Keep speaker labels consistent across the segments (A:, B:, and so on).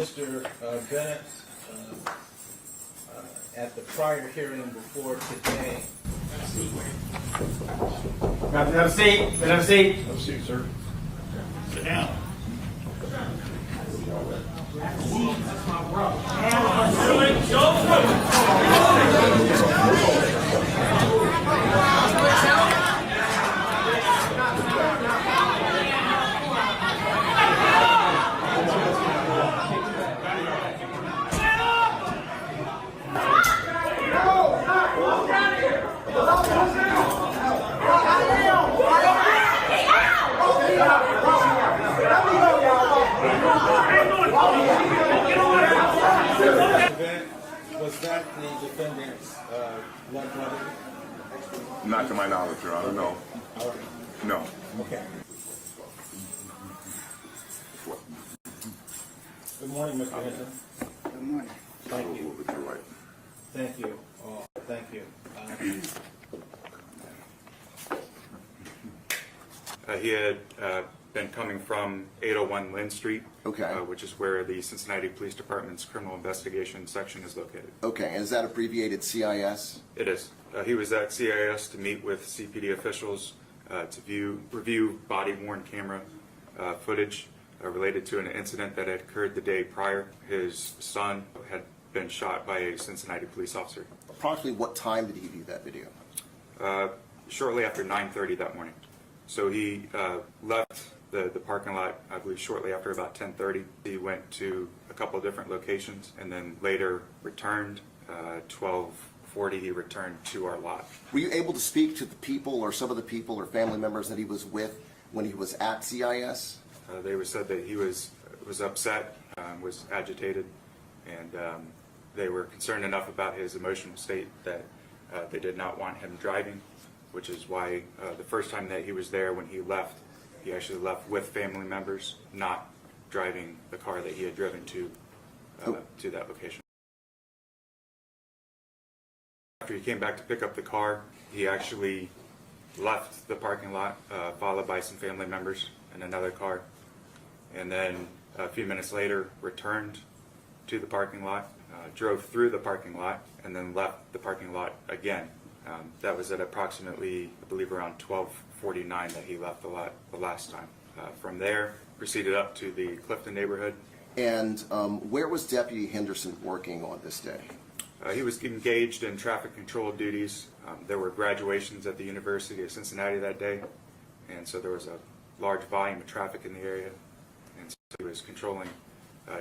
A: Mr. Bennett, at the prior hearing before today.
B: Have a seat. Have a seat.
C: Have a seat, sir.
B: Sit down.
A: Was that the defendant's blood brother?
C: Not to my knowledge, Your Honor, no. No.
A: Okay. Good morning, Mr. Hinton.
D: Good morning.
A: Thank you.
C: You're right.
A: Thank you. Thank you.
E: He had been coming from 801 Lynn Street,
D: Okay.
E: which is where the Cincinnati Police Department's criminal investigation section is located.
D: Okay, and is that abbreviated CIS?
E: It is. He was at CIS to meet with CPD officials to review body-worn camera footage related to an incident that had occurred the day prior. His son had been shot by a Cincinnati police officer.
D: Approximately what time did he view that video?
E: Shortly after 9:30 that morning. So he left the parking lot, I believe, shortly after about 10:30. He went to a couple of different locations and then later returned. 12:40 he returned to our lot.
D: Were you able to speak to the people or some of the people or family members that he was with when he was at CIS?
E: They said that he was upset, was agitated, and they were concerned enough about his emotional state that they did not want him driving, which is why the first time that he was there, when he left, he actually left with family members, not driving the car that he had driven to that location. After he came back to pick up the car, he actually left the parking lot, followed by some family members in another car, and then a few minutes later returned to the parking lot, drove through the parking lot, and then left the parking lot again. That was at approximately, I believe, around 12:49 that he left the lot the last time. From there, proceeded up to the Clifton neighborhood.
D: And where was Deputy Henderson working on this day?
E: He was engaged in traffic control duties. There were graduations at the University of Cincinnati that day, and so there was a large volume of traffic in the area, and so he was controlling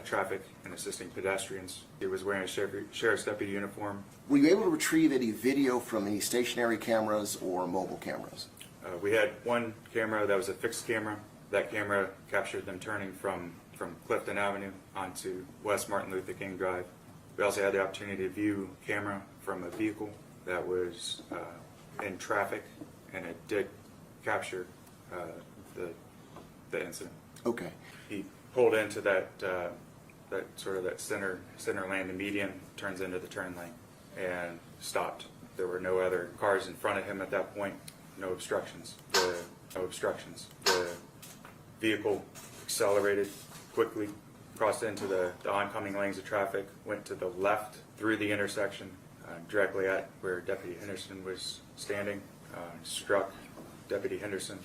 E: traffic and assisting pedestrians. He was wearing a sheriff's deputy uniform.
D: Were you able to retrieve any video from any stationary cameras or mobile cameras?
E: We had one camera that was a fixed camera. That camera captured them turning from Clifton Avenue onto West Martin Luther King Drive. We also had the opportunity to view camera from a vehicle that was in traffic, and it did capture the incident.
D: Okay.
E: He pulled into that center lane, the median, turns into the turn lane, and stopped. There were no other cars in front of him at that point. No obstructions. The vehicle accelerated quickly, crossed into the oncoming lanes of traffic, went to the left through the intersection, directly at where Deputy Henderson was standing, struck Deputy Henderson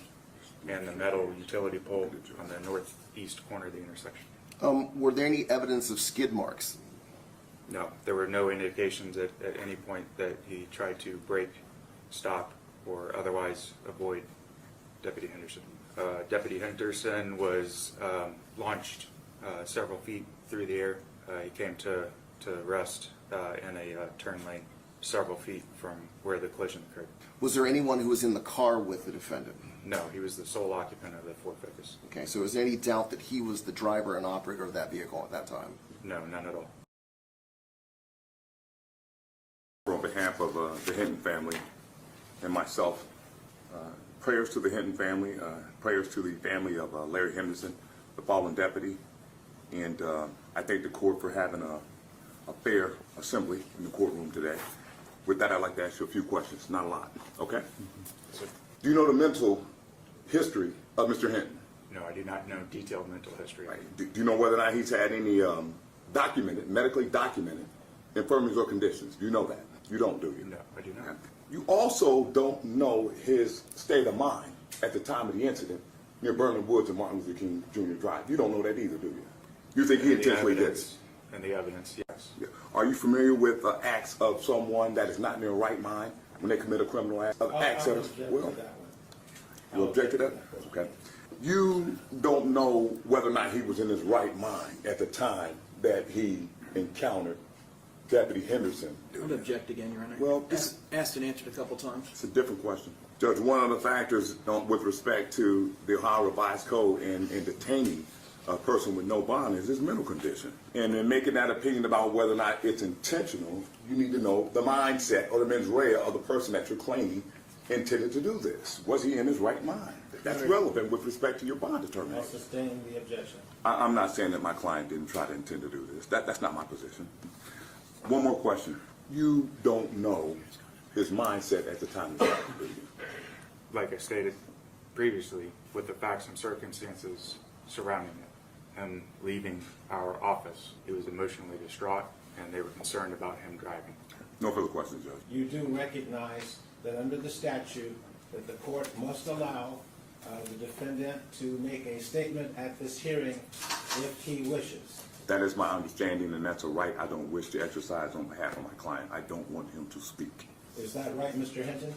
E: and the metal utility pole on the northeast corner of the intersection.
D: Were there any evidence of skid marks?
E: No, there were no indications at any point that he tried to brake, stop, or otherwise avoid Deputy Henderson. Deputy Henderson was launched several feet through the air. He came to rest in a turn lane several feet from where the collision occurred.
D: Was there anyone who was in the car with the defendant?
E: No, he was the sole occupant of the Ford Focus.
D: Okay, so is there any doubt that he was the driver and operator of that vehicle at that time?
E: No, none at all.
C: On behalf of the Hinton family and myself, prayers to the Hinton family, prayers to the family of Larry Henderson, the fallen deputy, and I thank the court for having a fair assembly in the courtroom today. With that, I'd like to ask you a few questions, not a lot, okay?
E: So,
C: Do you know the mental history of Mr. Hinton?
E: no, I do not know detailed mental history.
C: Right. Do you know whether or not he's had any documented, medically documented infirmities or conditions. You know that. You don't, do you?
E: No, I do not.
C: You also don't know his state of mind at the time of the incident near Burnham Woods and Martin Luther King Jr. Drive. You don't know that either, do you? You think he intentionally did it?
E: And the evidence, yes.
C: Yeah. Are you familiar with acts of someone that is not in their right mind when they commit a criminal act? Acts
A: I'll
C: of,
A: object
C: well,
A: to that one.
C: you object to that? Okay. You don't know whether or not he was in his right mind at the time that he encountered Deputy Henderson.
F: I would object again, Your Honor.
C: Well,
F: Asked and answered a couple times.
C: It's a different question. Judge, one of the factors with respect to the Ohio Revised Code and detaining a person with no bond is his mental condition. And in making that opinion about whether or not it's intentional, you need to know the mindset or the mens rea of the person that you're claiming intended to do this. Was he in his right mind? That's relevant with respect to your bond
A: I'll
C: determination.
A: sustain the objection.
C: I'm not saying that my client didn't try to intend to do this. That's not my position. One more question. You don't know his mindset at the time of the act, do you?
E: Like I stated previously, with the facts and circumstances surrounding it, him leaving our office, he was emotionally distraught, and they were concerned about him driving.
C: No further questions, Judge.
A: You do recognize that under the statute that the court must allow the defendant to make a statement at this hearing if he wishes.
C: That is my understanding, and that's a right I don't wish to exercise on behalf of my client. I don't want him to speak.
A: Is that right, Mr. Hinton?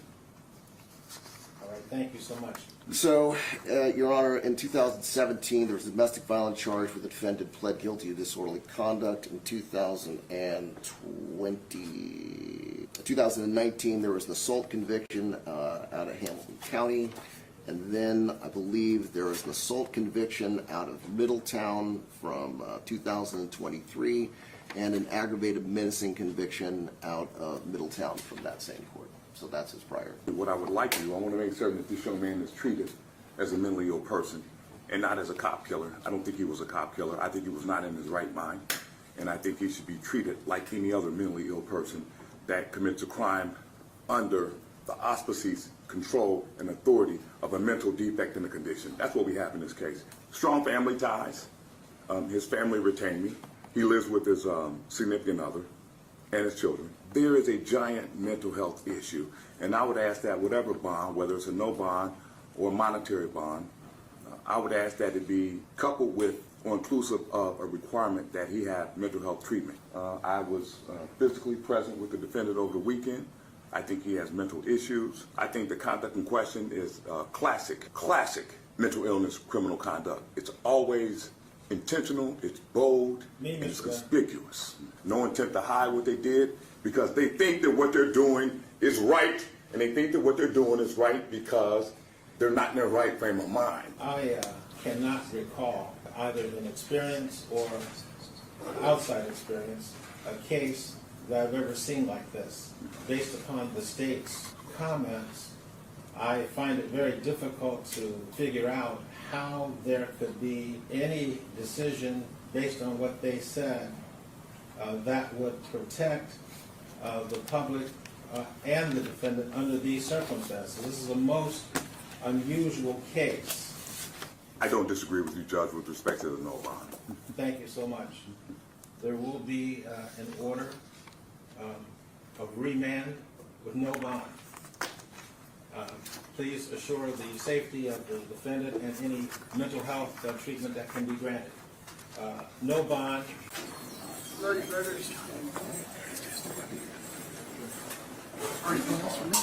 A: All right, thank you so much.
D: So, Your Honor, in 2017, there was a domestic violence charge where the defendant pled guilty to disorderly conduct. In 2019, there was an assault conviction out of Hamilton County. And then I believe there was an assault conviction out of Middletown from 2023 and an aggravated menacing conviction out of Middletown from that same court. So that's his prior.
C: What I would like to do, I want to make certain that this young man is treated as a mentally ill person and not as a cop killer. I don't think he was a cop killer. I think he was not in his right mind. And I think he should be treated like any other mentally ill person that commits a crime under the auspices, control, and authority of a mental defect in a condition. That's what we have in this case. Strong family ties. His family retained me. He lives with his significant other and his children. There is a giant mental health issue, and I would ask that whatever bond, whether it's a no bond or a monetary bond, I would ask that it be coupled with or inclusive of a requirement that he have mental health treatment. I was physically present with the defendant over the weekend. I think he has mental issues. I think the conduct in question is classic mental illness criminal conduct. It's always intentional, it's bold, and it's conspicuous. No intent to hide what they did because they think that what they're doing is right, and they think that what they're doing is right because they're not in their right frame of mind.
A: I cannot recall, either in experience or outside experience, a case that I've ever seen like this. Based upon the state's comments, I find it very difficult to figure out how there could be any decision based on what they said that would protect the public and the defendant under these circumstances. This is a most unusual case.
C: I don't disagree with you, Judge, with respect to the no bond.
A: Thank you so much. There will be an order of remand with no bond. Please assure the safety of the defendant and any mental health treatment that can be granted. No bond.
F: Anything else from me?